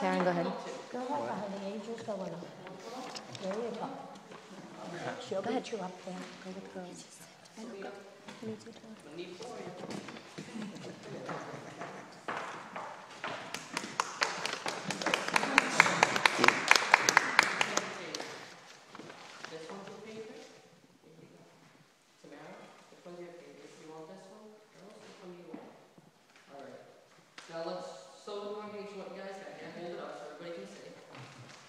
Taryn, go ahead. Go ahead, the angel's going up. There you go. She'll get you up there. Go with girls. Me too. This one's your favorite? Here you go. Tamara, which one's your favorite? You want this one? Girls, which one do you want? Alright. Now let's so do engage what you guys have here. Hold it up so everybody can see.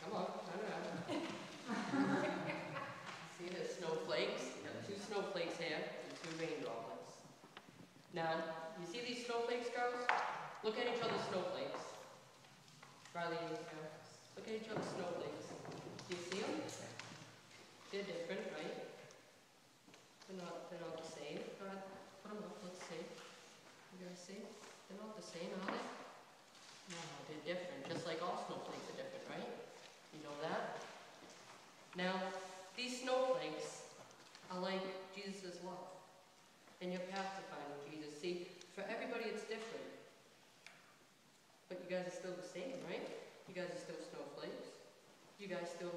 Come on, turn around. See the snowflakes? You got 2 snowflakes here and 2 rain droplets. Now, you see these snowflakes, girls? Look at each other's snowflakes. Riley, look at each other's snowflakes. Do you see them? They're different, right? They're not the same. Go ahead, put them up, let's see. You guys see? They're not the same, are they? No, they're different, just like all snowflakes are different, right? You know that? Now, these snowflakes are like Jesus' love and your path to finding Jesus. See, for everybody it's different. But you guys are still the same, right? You guys are still snowflakes. You guys still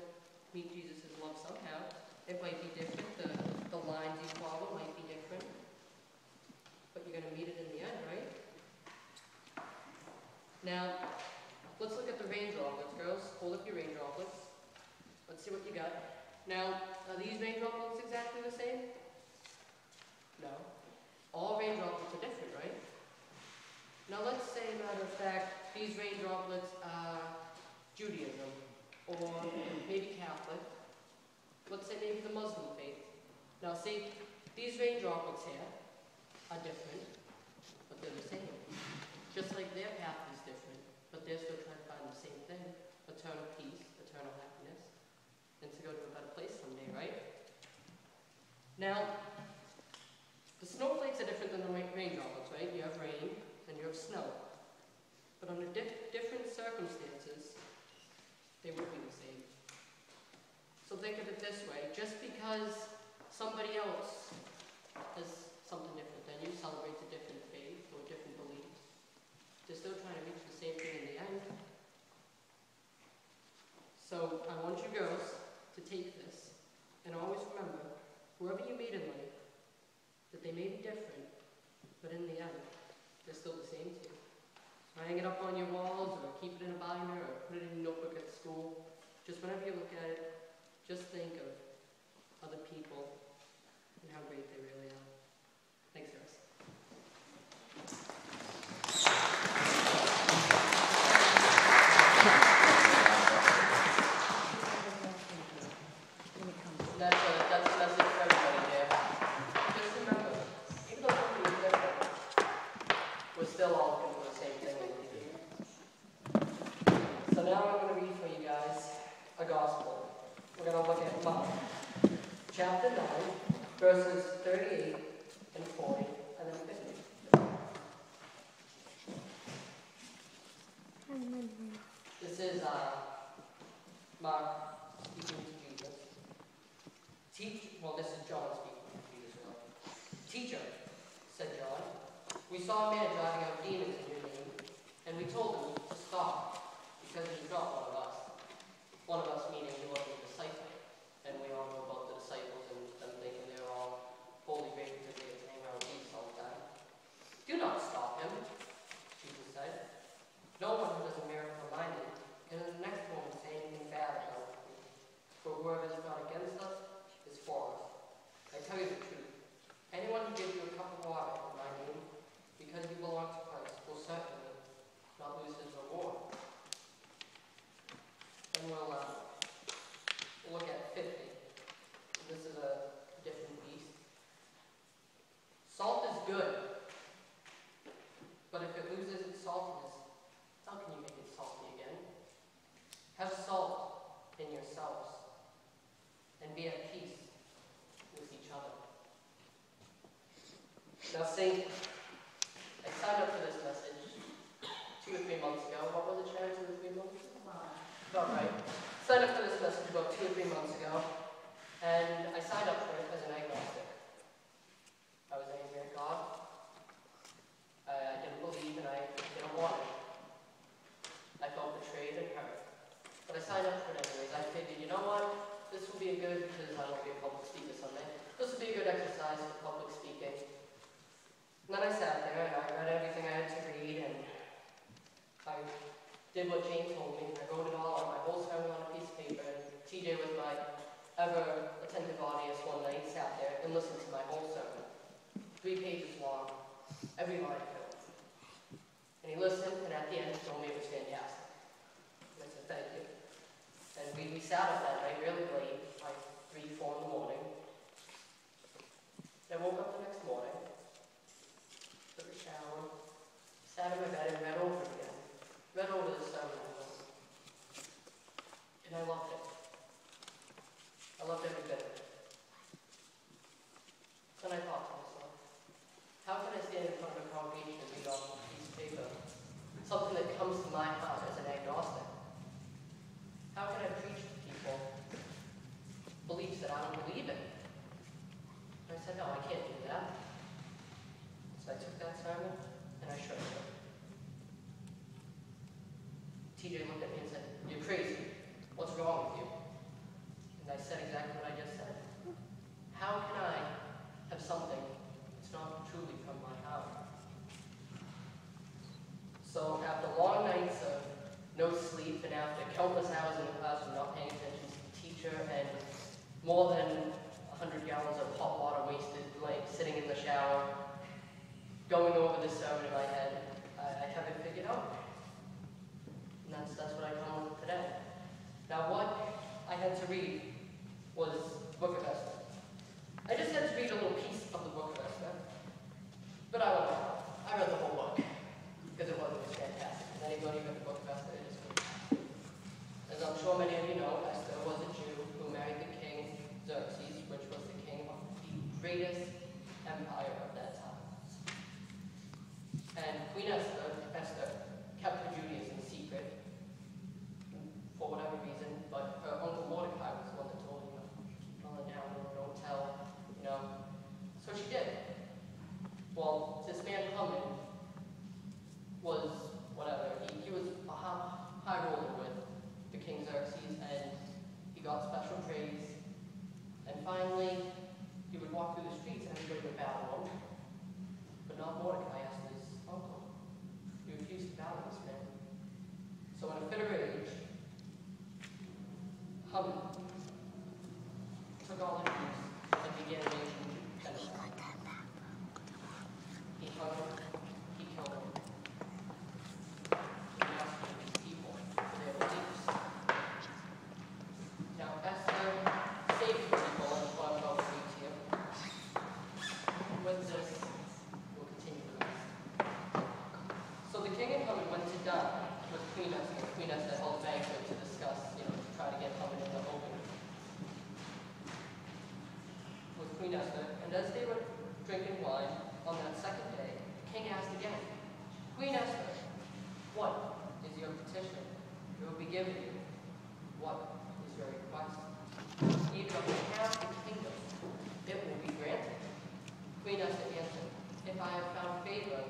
meet Jesus' love somehow. It might be different, the lines you follow might be different, but you're going to meet it in the end, right? Now, let's look at the rain droplets, girls. Hold up your rain droplets. Let's see what you got. Now, are these rain droplets exactly the same? No. All rain droplets are different, right? Now let's say, matter of fact, these rain droplets are Judaism, or maybe Catholic. Let's say maybe the Muslim faith. Now see, these rain droplets here are different, but they're the same. Just like their path is different, but they're still trying to find the same thing, eternal peace, eternal happiness, and to go to a better place someday, right? Now, the snowflakes are different than the rain droplets, right? You have rain, and you have snow. But under different circumstances, they would be the same. So think of it this way, just because somebody else has something different than you, celebrates a different faith or different beliefs, they're still trying to reach the same thing in the end. So I want you girls to take this and always remember, whoever you meet in life, that they may be different, but in the end, they're still the same to you. So hang it up on your walls, or keep it in a binder, or put it in a notebook at school. Just whenever you look at it, just think of other people and how great they really are. Thanks, guys. That's a message for everybody there. Just remember, even though something is different, we're still all looking for the same thing. So now I'm going to read for you guys a gospel. We're going to look at Mark, chapter 9, verses 38 and 40, and then 50. This is Mark speaking to Jesus. This is John speaking to Jesus. Teacher, said John, we saw a man driving out demons in your name, and we told him to stop, because he's not one of us. One of us meaning he wasn't a disciple. And we all know about the disciples and them thinking they're all holy great because they hang around Jesus all the time. Do not stop him, Jesus said. No one who does a miracle in my name can in the next moment say anything bad about me. For whoever is not against us is for us. I tell you the truth. Anyone who gives you a cup of water in my name, because you belong to Christ, will certainly not lose his did what Jane told me. I wrote it all on my whole sermon on a piece of paper. And TJ was my ever attentive audience one night. He sat there and listened to my whole sermon. 3 pages long, every line filled. And he listened, and at the end he told me it was fantastic. And I said, thank you. And we sat up that night really late, like 3, 4 in the morning. I woke up the next morning, took a shower, sat in my bed and read over it again. Read over the sermon I wrote. And I loved it. I loved every bit of it. Then I thought to myself, how can I stand in front of a congregation and read off a piece of paper something that comes to my heart as an agnostic? How can I preach to people beliefs that I don't believe in? And I said, no, I can't do that. So I took that sermon and I shredded it. TJ looked at me and said, you're crazy. What's wrong with you? And I said exactly what I just said. How can I have something that's not truly from my heart? So after long nights of no sleep and after countless hours in the classroom not paying attention to the teacher and more than 100 gallons of hot water wasted, like sitting in the shower, going over the sermon in my head, I have it figured out. And that's what I come with today. Now what I had to read was the Book of Esther. I just had to read a little piece of the Book of Esther, but I read the whole book, because it was fantastic. And anybody read the Book of Esther, it is fantastic. As I'm sure many of you know, Esther was a Jew who married the king Xerxes, which was the king of the greatest empire of that time. And Queen Esther kept her Judaism secret for whatever reason, but her uncle Mordecai was the one that told her, keep telling down, don't tell, So she did. Well, this man Haman was whatever. He was a high roller with the king Xerxes, and he got special praise. And finally, he would walk through the streets and everybody would bow to him. But not Mordecai, Esther's uncle. He refused to bow to this man. So in a fit of rage, Haman took all the Jews and began making genocide. He hung them, he killed them. He massacred these people for their beliefs. Now, Esther saved the people, and what I'm about to read to you. With this, we'll continue the rest. So the king and Haman went to dine with Queen Esther. Queen Esther held a banquet to discuss, to try to get Haman in the open. With Queen Esther, and as they were drinking wine on that second day, the king asked again, Queen Esther, what is your petition? It will be given you. What is your request? Even on half the kingdom, it will be granted. Queen Esther answered, if I have found favor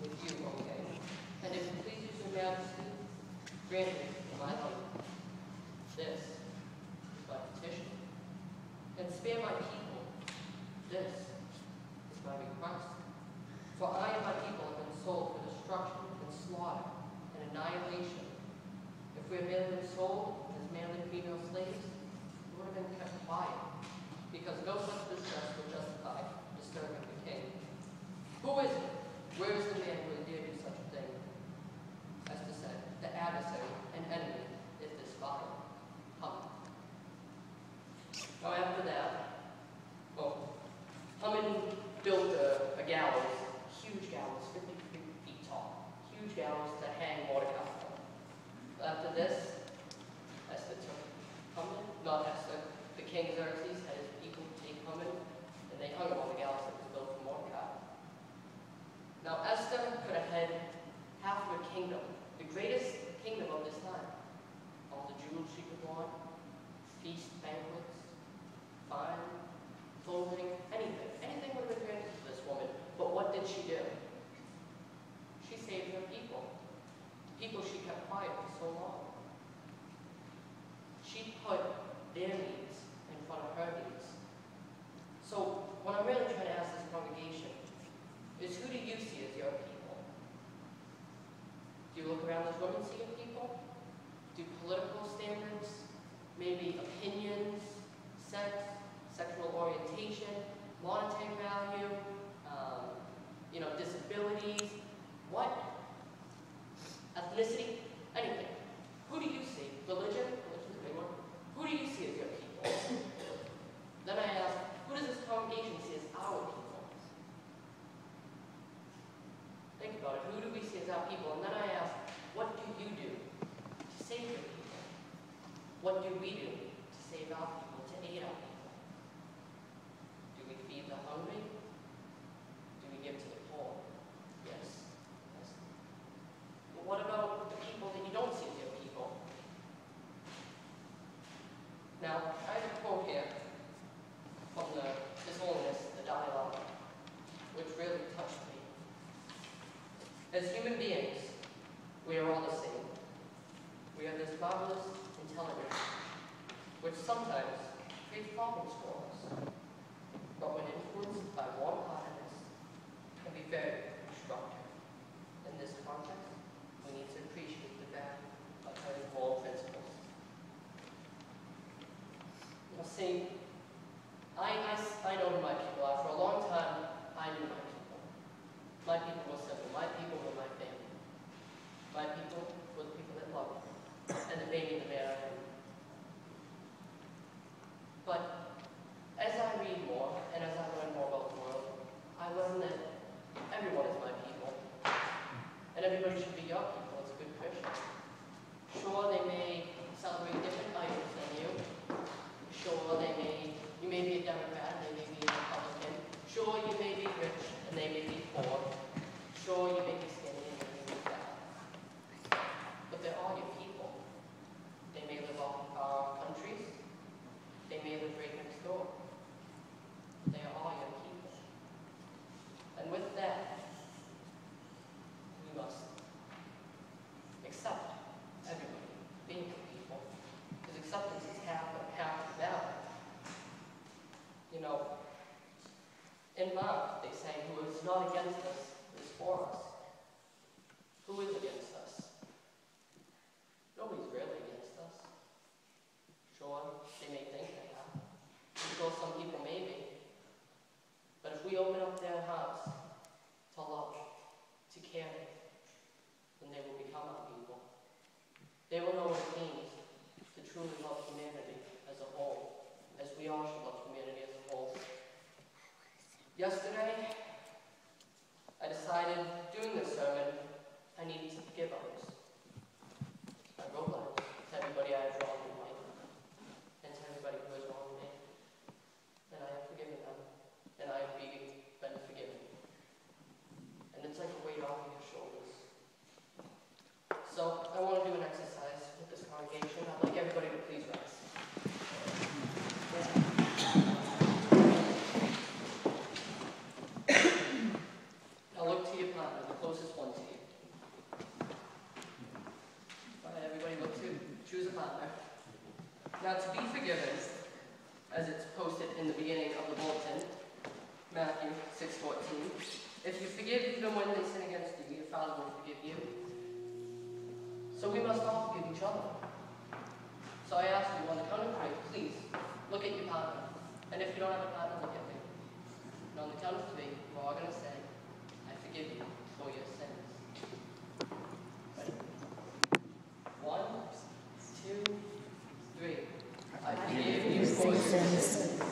with you, O king, and if it pleases your majesty, grant me my life. This is my petition. And spare my people. This is my request. For I and my people have been sold for destruction and slaughter and annihilation. If we had been sold as male and female slaves, we would have been kept quiet, because no such distress would justify disturbing the king. Who is it? Where is the man who would dare do such a thing? Esther said, the adversary and enemy is this vile Haman. Now after that, Haman built a gallows, huge gallows, 50 feet tall, huge gallows to hang Mordecai on. After this, Esther took Haman, not Esther, the king Xerxes had his people take Haman, and they hung him on the gallows that was built for Mordecai. Now Esther could have had half of a kingdom, the greatest kingdom of this time. All the jewels she could want, feast, banquets, fine, clothing, anything. Anything would have been granted to this woman. But what did she do? She saved her people. People she kept quiet for so long. She put their needs in front of her needs. So what I'm really trying to ask this congregation is, who do you see as your people? Do you look around this room and see your people? Do political standards, maybe opinions, sex, sexual orientation, monetary value, disabilities, what? Ethnicity, anything. Who do you see? Religion? Religion's a big one. Who do you see as your people? Then I ask, who does this congregation see as our people? Think about it. Who do we see as our people? And then I ask, what do you do to save your people? What do we do to save our people, to aid our people? Do we feed the hungry? Do we give to the poor? Yes. Yes. But what about the people that you don't see as your people? Now, I have a quote here from His Holiness, the Dalai Lama, which really touched me. As human beings, we are all the same. We have this marvelous intelligence, which sometimes creates problems for us. But when influenced by warm-heartedness, can be very destructive. In this context, we need to appreciate the value of having moral principles. Now, see, I know who my people are. For a long time, I knew my people. My people were simple. My people were my family. My people were the people that loved me and that made me the man I am. But as I read more and as I learn more about the world, I learn that everyone is my people. And everybody should be your people as a good Christian. Sure, they may celebrate different idols than you. Sure, you may be a Democrat, they may be a Republican. Sure, you may be rich and they may be poor. Sure, you may be skinny and they may be fat. But they're all your people. They may live off our countries. They may live right next door. They are all your people. And with that, we must accept everybody being your people. Because acceptance is half the battle. In Mark, they say, who is not against us is for us. Who is against us? Nobody's really against us. Sure, they may think they are. Because some people may be. But if we open up their hearts to love, to caring, then they will become our people. They will know what it means to truly love humanity as a whole, as we all should love humanity as a whole. Yesterday, I decided, doing this sermon, I needed to forgive others. I wrote letters to everybody I had wronged in life, and to everybody who has wronged me. And I have forgiven them, and I have been forgiven. And it's like a weight off of your shoulders. So, I want to do an exercise with this congregation. I'd like everybody to please rise. Now look to your partner, the closest one to you. All right, everybody look to, choose a partner. Now to be forgiven, as it's posted in the beginning of the bulletin, Matthew 6:14, if you forgive even when they sin against you, your Father will forgive you. So we must all forgive each other. So I ask you on the count of three, please, look at your partner. And if you don't have a partner, look at me. And on the count of three, we're all going to say, I forgive you for your sins. Ready? 1, 2, 3. I forgive you for your sins.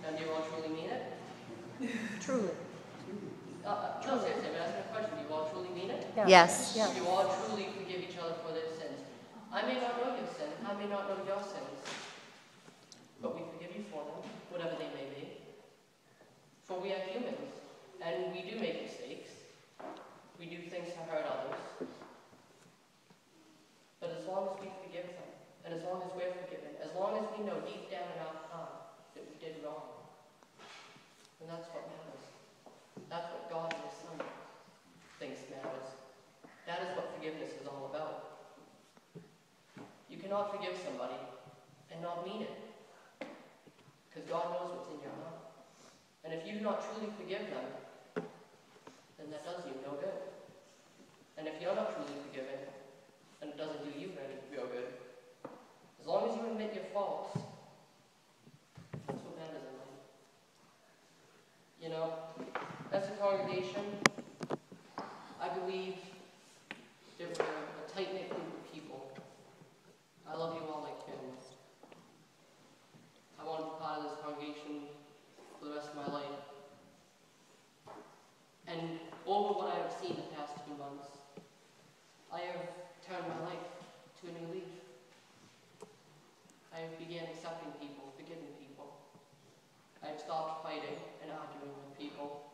Now, do you all truly mean it? Truly. No, seriously, I'm asking a question. Do you all truly mean it? Yes. Yeah. Do you all truly forgive each other for their sins? I may not know your sin, I may not know your sins, but we forgive you for them, whatever they may be. For we are humans, and we do make mistakes. We do things to hurt others. But as long as we forgive them, and as long as we're forgiven, as long as we know deep down in our heart that we did wrong, and that's what matters. That's what God and His Son thinks matters. That is what forgiveness is all about. You cannot forgive somebody and not mean it, because God knows what's in your heart. And if you do not truly forgive them, then that does you no good. And And if you're not truly forgiven, and it doesn't do you any real good, as long as you admit your faults, that's what matters in life. You know, as a congregation, I believe that we're a tight-knit group of people. I love you all like family. I want to be part of this congregation for the rest of my life. And over what I have seen the past 2 months, I have turned my life to a new leaf. I have began accepting people, forgiving people. I have stopped fighting.